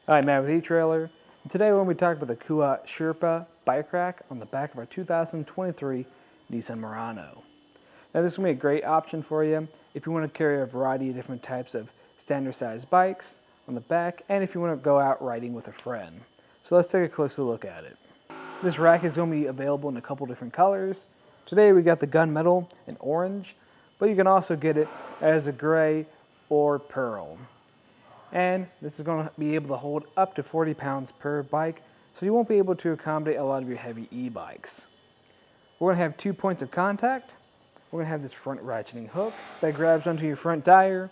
Hi, Matt with eTrailer. Today we're going to be talking about the Kuat Sherpa Bike Rack on the back of our 2023 Nissan Murano. Now this is going to be a great option for you if you want to carry a variety of different types of standard sized bikes on the back and if you want to go out riding with a friend. So let's take a closer look at it. This rack is going to be available in a couple different colors. Today we got the gunmetal and orange, but you can also get it as a gray or pearl. And this is going to be able to hold up to 40 pounds per bike, so you won't be able to accommodate a lot of your heavy e-bikes. We're going to have 2 points of contact. We're going to have this front ratcheting hook that grabs onto your front tire,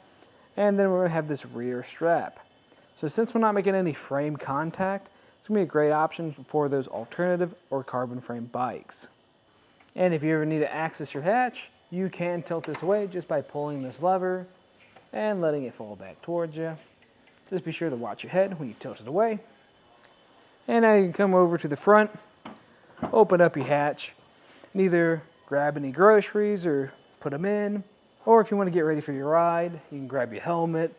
and then we're going to have this rear strap. So since we're not making any frame contact, it's going to be a great option for those alternative or carbon frame bikes. And if you ever need to access your hatch, you can tilt this away just by pulling this lever and letting it fall back towards you. Just be sure to watch your head when you tilt it away. And now you can come over to the front, open up your hatch, and either grab any groceries or put them in, or if you want to get ready for your ride, you can grab your helmet,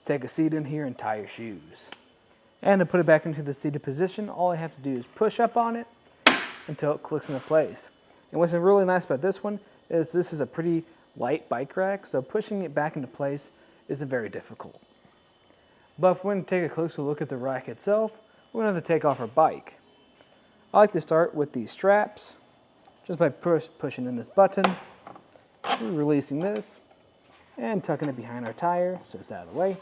take a seat in here, and tie your shoes. And to put it back into the seated position, all I have to do is push up on it until it clicks into place. And what's really nice about this one is this is a pretty light bike rack, so pushing it back into place isn't very difficult. But if we're going to take a closer look at the rack itself, we're going to have to take off our bike. I like to start with these straps, just by pushing in this button, releasing this, and tucking it behind our tire so it's out of the way.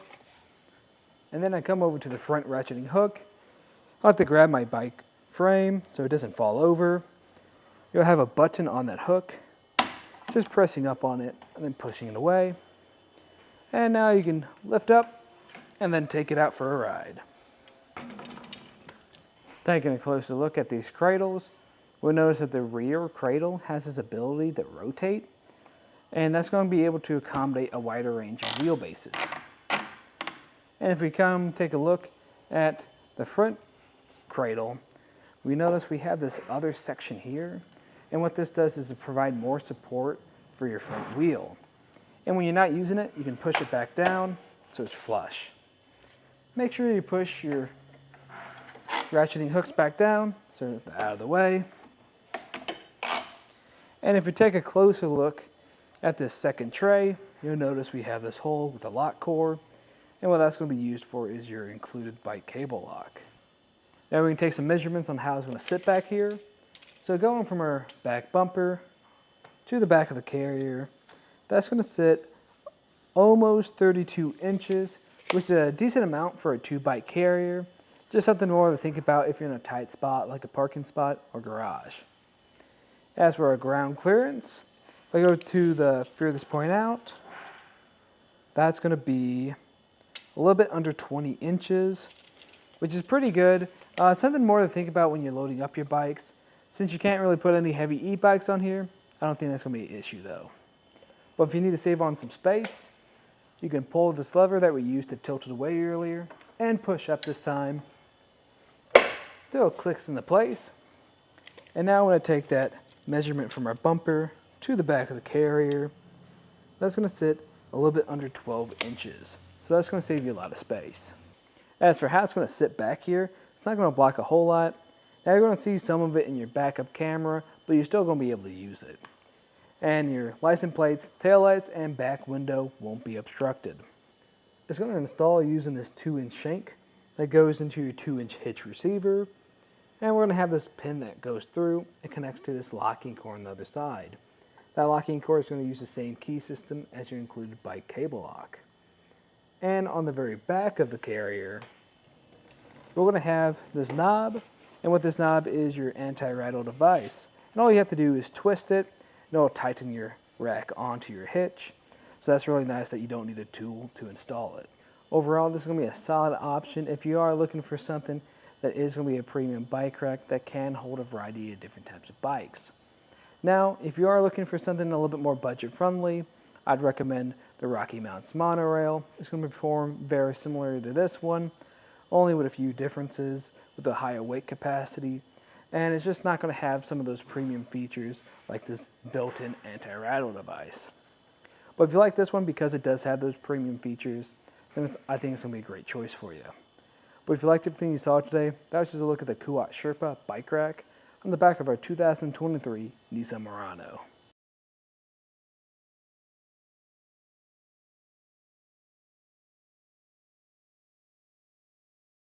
And then I come over to the front ratcheting hook. I like to grab my bike frame so it doesn't fall over. You'll have a button on that hook, just pressing up on it and then pushing it away. And now you can lift up and then take it out for a ride. Taking a closer look at these cradles, we'll notice that the rear cradle has this ability to rotate, and that's going to be able to accommodate a wider range of wheelbases. And if we come take a look at the front cradle, we notice we have this other section here, and what this does is to provide more support for your front wheel. And when you're not using it, you can push it back down so it's flush. Make sure you push your ratcheting hooks back down so they're out of the way. And if you take a closer look at this second tray, you'll notice we have this hole with a lock core, and what that's going to be used for is your included bike cable lock. Now we can take some measurements on how it's going to sit back here. So going from our back bumper to the back of the carrier, that's going to sit almost 32 inches, which is a decent amount for a 2-bike carrier. Just something more to think about if you're in a tight spot like a parking spot or garage. As for our ground clearance, if I go to the furthest point out, that's going to be a little bit under 20 inches, which is pretty good. Something more to think about when you're loading up your bikes. Since you can't really put any heavy e-bikes on here, I don't think that's going to be an issue though. But if you need to save on some space, you can pull this lever that we used to tilt it away earlier and push up this time till it clicks into place. And now I'm going to take that measurement from our bumper to the back of the carrier. That's going to sit a little bit under 12 inches. So that's going to save you a lot of space. As for how it's going to sit back here, it's not going to block a whole lot. Now you're going to see some of it in your backup camera, but you're still going to be able to use it. And your license plates, taillights, and back window won't be obstructed. It's going to install using this 2-inch shank that goes into your 2-inch hitch receiver. And we're going to have this pin that goes through and connects to this locking core on the other side. That locking core is going to use the same key system as your included bike cable lock. And on the very back of the carrier, we're going to have this knob. And what this knob is your anti-rattle device. And all you have to do is twist it. It'll tighten your rack onto your hitch. So that's really nice that you don't need a tool to install it. Overall, this is going to be a solid option if you are looking for something that is going to be a premium bike rack that can hold a variety of different types of bikes. Now, if you are looking for something a little bit more budget friendly, I'd recommend the Rocky Mounts monorail. It's going to perform very similar to this one, only with a few differences with the higher weight capacity. And it's just not going to have some of those premium features like this built-in anti-rattle device. But if you like this one because it does have those premium features, then I think it's going to be a great choice for you. But if you liked everything you saw today, that was just a look at the Kuat Sherpa Bike Rack on the back of our 2023 Nissan Murano.